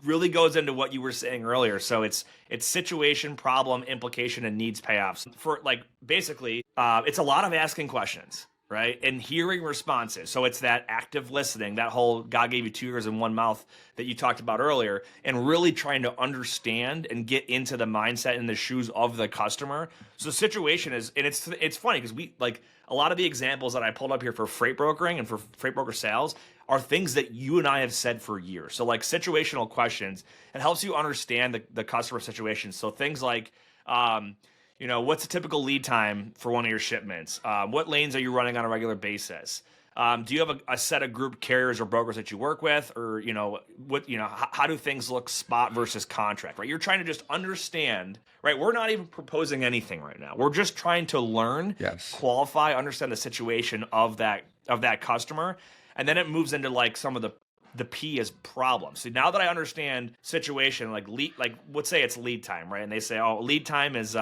really goes into what you were saying earlier. So it's situation, problem, implication, and needs payoffs. For like basically, it's a lot of asking questions, right, and hearing responses. So it's that active listening, that whole God gave you 2 ears and 1 mouth that you talked about earlier, and really trying to understand and get into the mindset and the shoes of the customer. So the situation is, and it's funny because we like a lot of the examples that I pulled up here for freight brokering and for freight broker sales are things that you and I have said for years. So like situational questions, it helps you understand the customer situation. So things like, what's a typical lead time for one of your shipments? What lanes are you running on a regular basis? Do you have a set of group carriers or brokers that you work with? Or, how do things look spot versus contract, right? You're trying to just understand, right? We're not even proposing anything right now. We're just trying to learn, qualify, understand the situation of that customer. And then it moves into like some of the the P is problem. So now that I understand situation, like let's say it's lead time, right? And they say, oh, lead time is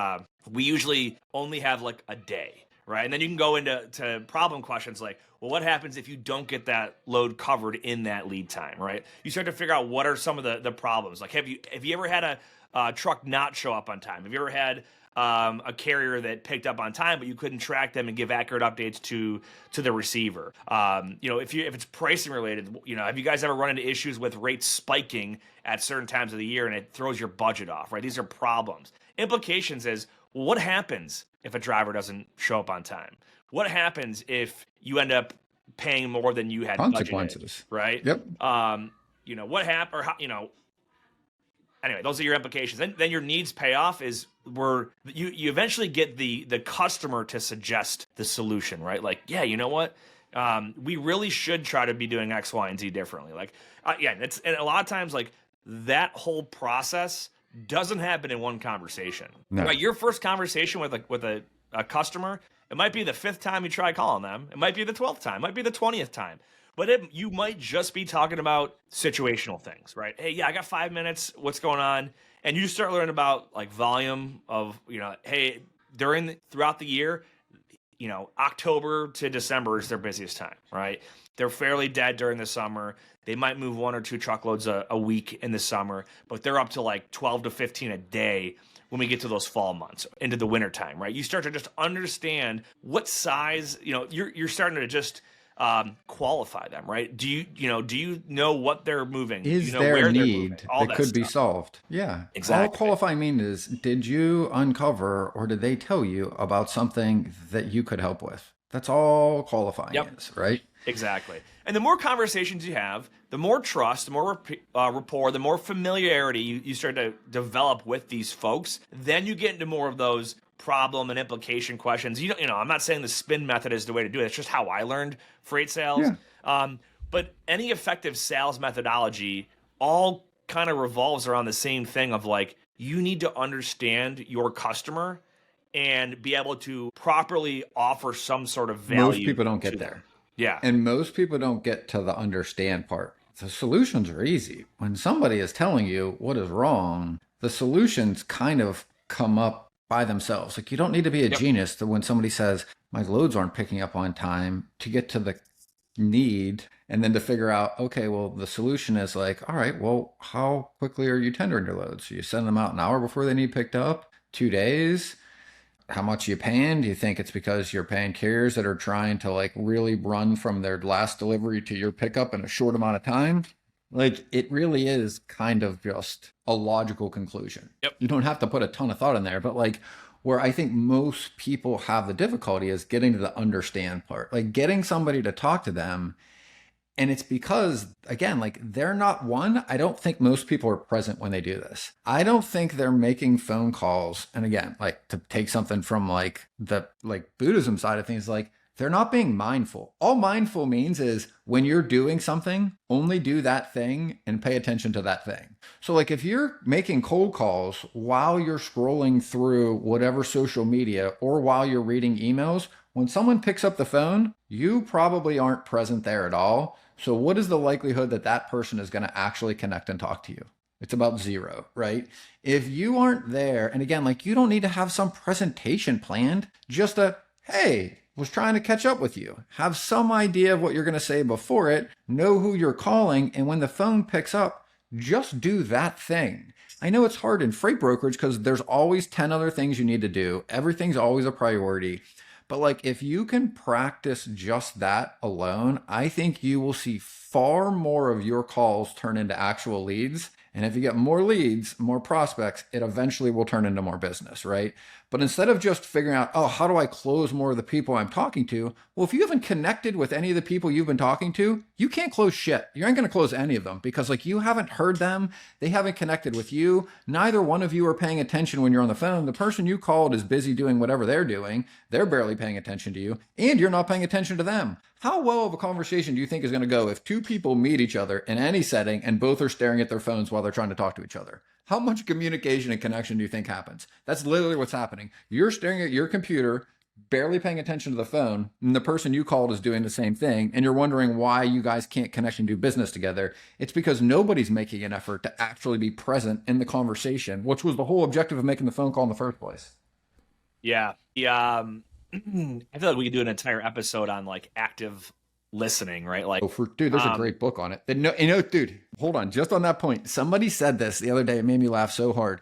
we usually only have like a day, right? And then you can go into problem questions like, well, what happens if you don't get that load covered in that lead time, right? You start to figure out what are some of the problems. Like, have you ever had a truck not show up on time? Have you ever had a carrier that picked up on time, but you couldn't track them and give accurate updates to the receiver? If it's pricing related, have you guys ever run into issues with rates spiking at certain times of the year and it throws your budget off, right? These are problems. Implications is, well, what happens if a driver doesn't show up on time? What happens if you end up paying more than you had Consequences, budgeted, right? Yep. What happened, or how, anyway, those are your implications. Then your needs payoff is where you eventually get the customer to suggest the solution, right? Like, yeah, you know what? We really should try to be doing X, Y, and Z differently. Like, and a lot of times, like, that whole process doesn't happen in one conversation. No. Right? Your first conversation with a customer, it might be the 5th time you try calling them. It might be the 12th time. It might be the 20th time. But you might just be talking about situational things, right? Hey, yeah, I got 5 minutes. What's going on? And you start learning about like volume of, hey, throughout the year, October to December is their busiest time, right? They're fairly dead during the summer. They might move 1 or 2 truckloads a week in the summer, but they're up to like 12 to 15 a day when we get to those fall months into the winter time, right? You start to just understand what size, you're starting to just qualify them, right? Do you know what they're moving? Is there a need that could be solved? Yeah, exactly. All qualifying means is, did you uncover or did they tell you about something that you could help with? That's all qualifying is, right? Exactly. And the more conversations you have, the more trust, the more rapport, the more familiarity you start to develop with these folks, then you get into more of those problem and implication questions. I'm not saying the spin method is the way to do it. It's just how I learned freight sales. Yeah. But any effective sales methodology all kind of revolves around the same thing of like, you need to understand your customer and be able to properly offer some sort of value. Most people don't get there. Yeah. And most people don't get to the understand part. The solutions are easy. When somebody is telling you what is wrong, the solutions kind of come up by themselves. Like, you don't need to be a genius to, when somebody says, my loads aren't picking up on time, to get to the need and then to figure out, okay, well, the solution is like, all right, well, how quickly are you tendering your loads? So you send them out an hour before they need picked up, 2 days? How much are you paying? Do you think it's because you're paying carriers that are trying to like really run from their last delivery to your pickup in a short amount of time? Like, it really is kind of just a logical conclusion. Yep. You don't have to put a ton of thought in there, but like, where I think most people have the difficulty is getting to the understand part, like getting somebody to talk to them. And it's because, again, like, they're not I don't think most people are present when they do this. I don't think they're making phone calls. And again, like, to take something from like the Buddhism side of things, like, they're not being mindful. All mindful means is when you're doing something, only do that thing and pay attention to that thing. So like, if you're making cold calls while you're scrolling through whatever social media or while you're reading emails, when someone picks up the phone, you probably aren't present there at all. So what is the likelihood that that person is going to actually connect and talk to you? It's about 0, right? If you aren't there, and again, like, you don't need to have some presentation planned, just hey, was trying to catch up with you. Have some idea of what you're going to say before it, know who you're calling, and when the phone picks up, just do that thing. I know it's hard in freight brokerage because there's always 10 other things you need to do. Everything's always a priority. But like, if you can practice just that alone, I think you will see far more of your calls turn into actual leads. And if you get more leads, more prospects, it eventually will turn into more business, right? But instead of just figuring out, oh, how do I close more of the people I'm talking to? Well, if you haven't connected with any of the people you've been talking to, you can't close shit. You ain't going to close any of them because like, you haven't heard them. They haven't connected with you. Neither one of you are paying attention when you're on the phone. The person you called is busy doing whatever they're doing. They're barely paying attention to you and you're not paying attention to them. How well of a conversation do you think is going to go if 2 people meet each other in any setting and both are staring at their phones while they're trying to talk to each other? How much communication and connection do you think happens? That's literally what's happening. You're staring at your computer barely paying attention to the phone, and the person you called is doing the same thing, and you're wondering why you guys can't connect and do business together. It's because nobody's making an effort to actually be present in the conversation, which was the whole objective of making the phone call in the first place. Yeah. Yeah. I feel like we could do an entire episode on like active listening, right? Like, Oh, dude, there's a great book on it. No, dude, hold on, just on that point. Somebody said this the other day. It made me laugh so hard.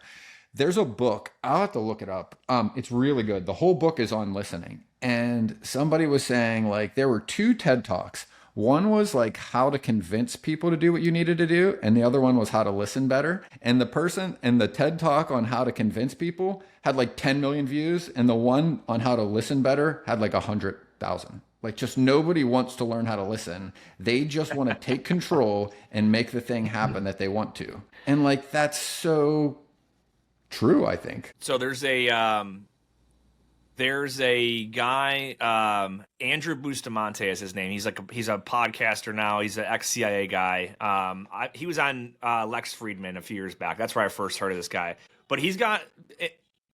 There's a book. I'll have to look it up. It's really good. The whole book is on listening. And somebody was saying like there were two TED Talks. One was like how to convince people to do what you needed to do, and the other one was how to listen better. And the person and the TED Talk on how to convince people had like 10 million views, and the one on how to listen better had like 100,000. Like just nobody wants to learn how to listen. They just want to take control and make the thing happen that they want to. And like that's so true, I think. so there's a guy, Andrew Bustamante is his name. He's a podcaster now. He's an ex-CIA guy. He was on Lex Friedman a few years back. That's where I first heard of this guy. But he's got,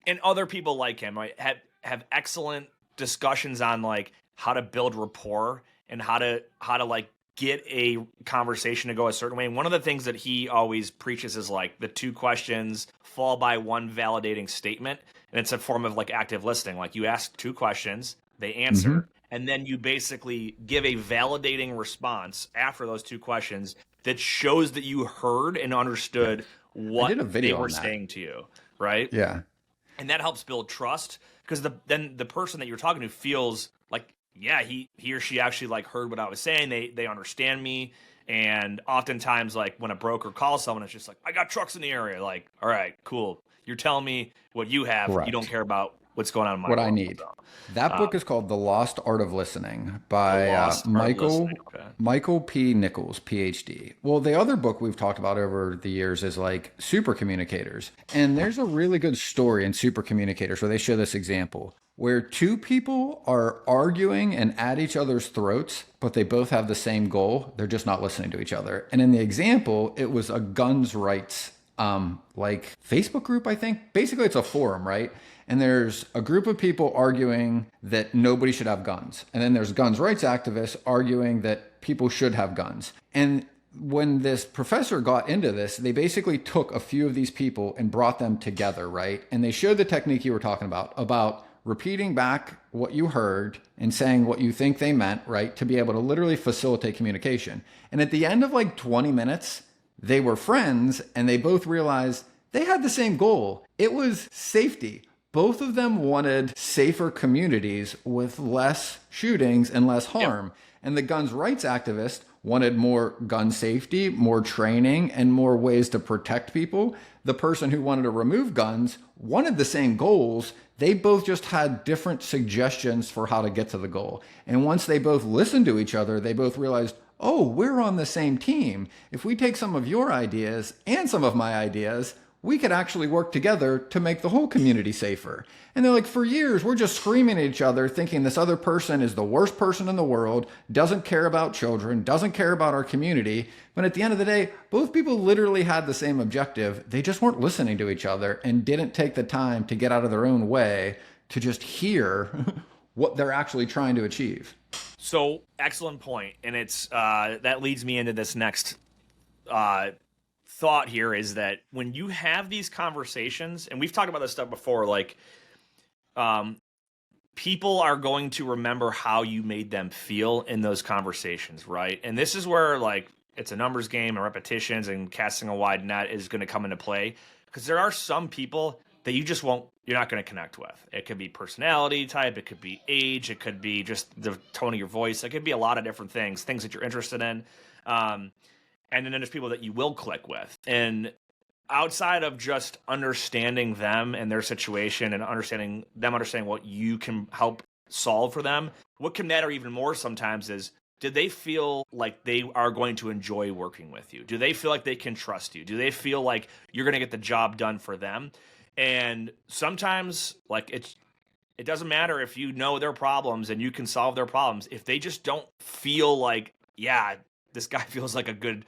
and other people like him, right, have excellent discussions on like how to build rapport and how to like get a conversation to go a certain way. And one of the things that he always preaches is like the two questions followed by one validating statement. And it's a form of like active listening. Like you ask two questions, they answer, and then you basically give a validating response after those two questions that shows that you heard and understood what they were saying to you, right? Yeah. And that helps build trust because then the person that you're talking to feels like, yeah, he or she actually like heard what I was saying. They understand me. And oftentimes, like when a broker calls someone, it's just like, I got trucks in the area. Like, all right, cool. You're telling me what you have. Correct. You don't care about what's going on in my what world. I need. That book is called The Lost Art of Listening by Michael P. Nichols, PhD. Well, the other book we've talked about over the years is like Super Communicators. And there's a really good story in Super Communicators where they show this example where two people are arguing and at each other's throats, but they both have the same goal. They're just not listening to each other. And in the example, it was a guns rights like Facebook group, I think. Basically, it's a forum, right? And there's a group of people arguing that nobody should have guns. And then there's guns rights activists arguing that people should have guns. And when this professor got into this, they basically took a few of these people and brought them together, right? And they showed the technique you were talking about repeating back what you heard and saying what you think they meant, right? To be able to literally facilitate communication. And at the end of like 20 minutes, they were friends and they both realized they had the same goal. It was safety. Both of them wanted safer communities with less shootings and less harm. Yep. And the guns rights activist wanted more gun safety, more training, and more ways to protect people. The person who wanted to remove guns wanted the same goals. They both just had different suggestions for how to get to the goal. And once they both listened to each other, they both realized, oh, we're on the same team. If we take some of your ideas and some of my ideas, we could actually work together to make the whole community safer. And they're like, for years, we're just screaming at each other, thinking this other person is the worst person in the world, doesn't care about children, doesn't care about our community. But at the end of the day, both people literally had the same objective. They just weren't listening to each other and didn't take the time to get out of their own way to just hear what they're actually trying to achieve. So excellent point. And it's that leads me into this next thought here is that when you have these conversations, and we've talked about this stuff before, like people are going to remember how you made them feel in those conversations, right? And this is where like it's a numbers game and repetitions and casting a wide net is going to come into play because there are some people that you're not going to connect with. It could be personality type, it could be age, it could be just the tone of your voice. It could be a lot of different things that you're interested in. And then there's people that you will click with. And outside of just understanding them and their situation and understanding what you can help solve for them, what can matter even more sometimes is, do they feel like they are going to enjoy working with you? Do they feel like they can trust you? Do they feel like you're going to get the job done for them? And sometimes, like, it doesn't matter if you know their problems and you can solve their problems. If they just don't feel like, yeah, this guy feels like a good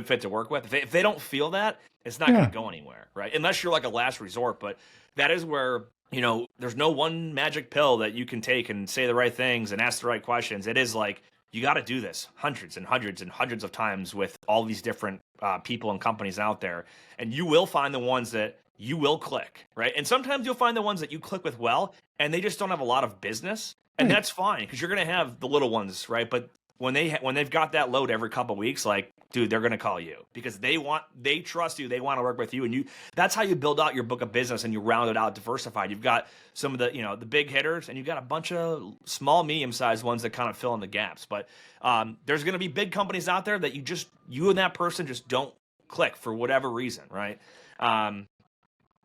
fit to work with. If they don't feel that, it's not going to go anywhere, right? Unless you're like a last resort. But that is where there's no one magic pill that you can take and say the right things and ask the right questions. It is like, you got to do this hundreds and hundreds and hundreds of times with all these different people and companies out there. And you will find the ones that you will click, right? And sometimes you'll find the ones that you click with well, and they just don't have a lot of business. And that's fine, because you're going to have the little ones, right? But when they've got that load every couple of weeks, like, dude, they're going to call you because they trust you. They want to work with you. And that's how you build out your book of business and you round it out diversified. You've got some of the, the big hitters, and you've got a bunch of small, medium-sized ones that kind of fill in the gaps. But there's going to be big companies out there that you and that person just don't click for whatever reason, right?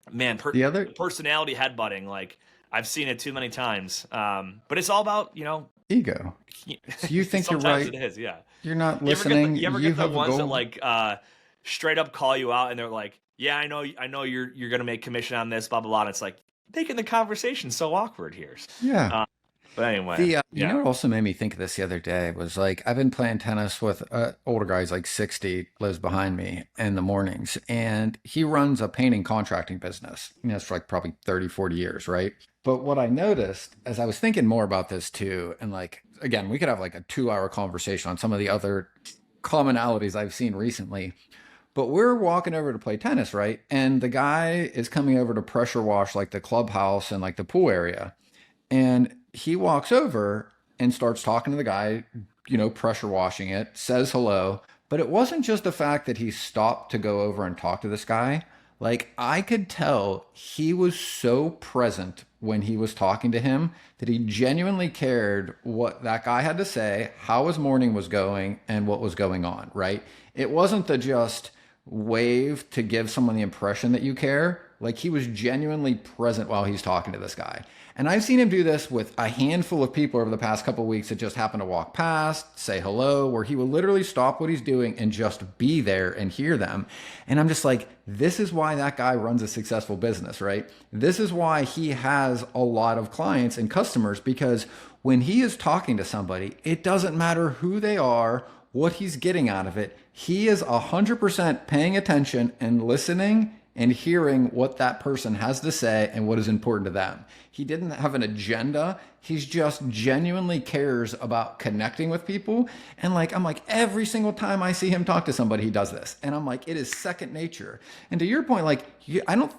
Personality headbutting, like, I've seen it too many times. But it's all about, ego. So you think you're right. It is, yeah. You're not listening. You ever get the ones that like straight up call you out and they're like, yeah, I know you're gonna make commission on this, blah blah blah. And it's like making the conversation so awkward here. Yeah. But anyway, you know what also made me think of this the other day was like, I've been playing tennis with older guys, like 60, lives behind me in the mornings, and he runs a painting contracting business. It's for like probably 30, 40 years, right? But what I noticed as I was thinking more about this too, and like, again, we could have like a 2-hour conversation on some of the other commonalities I've seen recently. But we're walking over to play tennis, right? And the guy is coming over to pressure wash like the clubhouse and like the pool area. And he walks over and starts talking to the guy, pressure washing it, says hello. But it wasn't just the fact that he stopped to go over and talk to this guy. Like, I could tell he was so present when he was talking to him that he genuinely cared what that guy had to say, how his morning was going, and what was going on, right? It wasn't the just wave to give someone the impression that you care. Like, he was genuinely present while he's talking to this guy. And I've seen him do this with a handful of people over the past couple of weeks that just happen to walk past, say hello, where he will literally stop what he's doing and just be there and hear them. And I'm just like, this is why that guy runs a successful business, right? This is why he has a lot of clients and customers, because when he is talking to somebody, it doesn't matter who they are, what he's getting out of it. He is 100% paying attention and listening and hearing what that person has to say and what is important to them. He didn't have an agenda. He's just genuinely cares about connecting with people. And like, I'm like, every single time I see him talk to somebody, he does this. And I'm like, it is second nature. And to your point, like,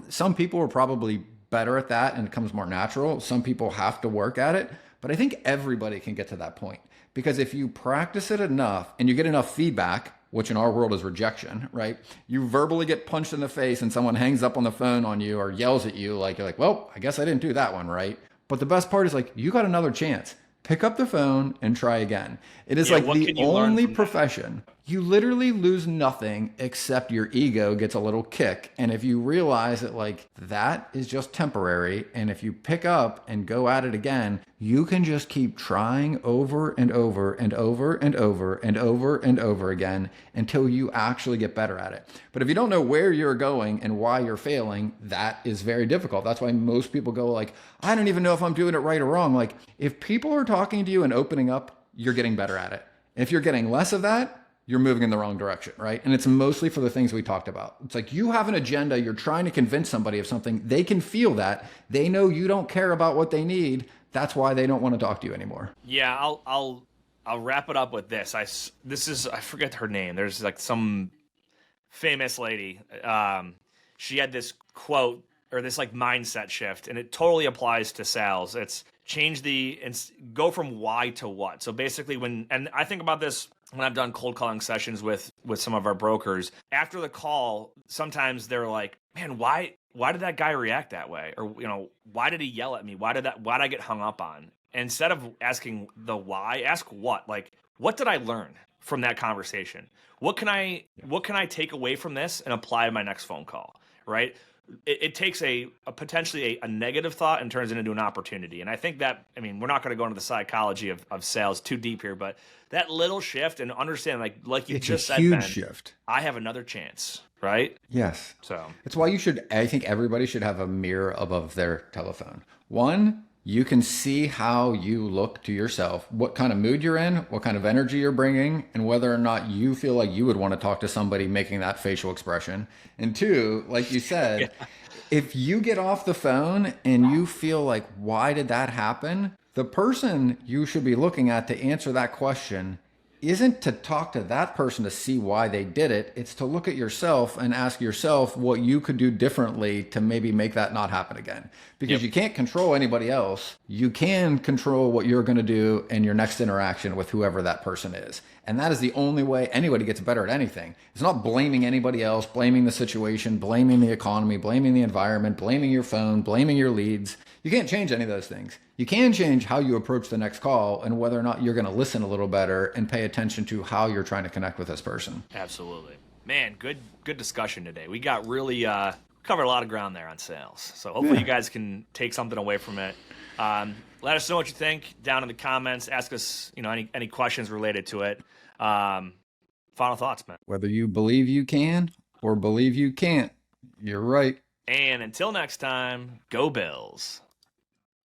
some people are probably better at that and it comes more natural. Some people have to work at it, but I think everybody can get to that point, because if you practice it enough and you get enough feedback, which in our world is rejection, right? You verbally get punched in the face and someone hangs up on the phone on you or yells at you, like, you're like, well, I guess I didn't do that one, right? But the best part is like, you got another chance. Pick up the phone and try again. It is like the only profession. You literally lose nothing except your ego gets a little kick. And if you realize that like that is just temporary, and if you pick up and go at it again, you can just keep trying over and over and over and over and over and over again until you actually get better at it. But if you don't know where you're going and why you're failing, that is very difficult. That's why most people go like, I don't even know if I'm doing it right or wrong. Like, if people are talking to you and opening up, you're getting better at it. If you're getting less of that, you're moving in the wrong direction, right? And it's mostly for the things we talked about. It's like you have an agenda. You're trying to convince somebody of something. They can feel that. They know you don't care about what they need. That's why they don't want to talk to you anymore. Yeah, I'll wrap it up with this. I forget her name. There's like some famous lady. She had this quote or this like mindset shift, and it totally applies to sales. It's go from why to what. So basically and I think about this when I've done cold calling sessions with some of our brokers, after the call, sometimes they're like, man, why did that guy react that way? Or, why did he yell at me? Why did I get hung up on? And instead of asking the why, ask what. Like, what did I learn from that conversation? What can I take away from this and apply to my next phone call, right? It takes a potentially a negative thought and turns it into an opportunity. And I think that, we're not going to go into the psychology of sales too deep here, but that little shift and understand, like you just said, it's a huge Ben, shift. I have another chance, right? Yes. So it's why I think everybody should have a mirror above their telephone. One, you can see how you look to yourself, what kind of mood you're in, what kind of energy you're bringing, and whether or not you feel like you would want to talk to somebody making that facial expression. And two, like you said, if you get off the phone and you feel like, why did that happen? The person you should be looking at to answer that question isn't to talk to that person to see why they did it. It's to look at yourself and ask yourself what you could do differently to maybe make that not happen again. Because you can't control anybody else. You can control what you're going to do in your next interaction with whoever that person is. And that is the only way anybody gets better at anything. It's not blaming anybody else, blaming the situation, blaming the economy, blaming the environment, blaming your phone, blaming your leads. You can't change any of those things. You can change how you approach the next call and whether or not you're going to listen a little better and pay attention to how you're trying to connect with this person. Absolutely. Man, good discussion today. We got really covered a lot of ground there on sales. So hopefully you guys can take something away from it. Let us know what you think down in the comments. Ask us, any questions related to it. Final thoughts, man. Whether you believe you can or believe you can't, you're right. And until next time, go Bills.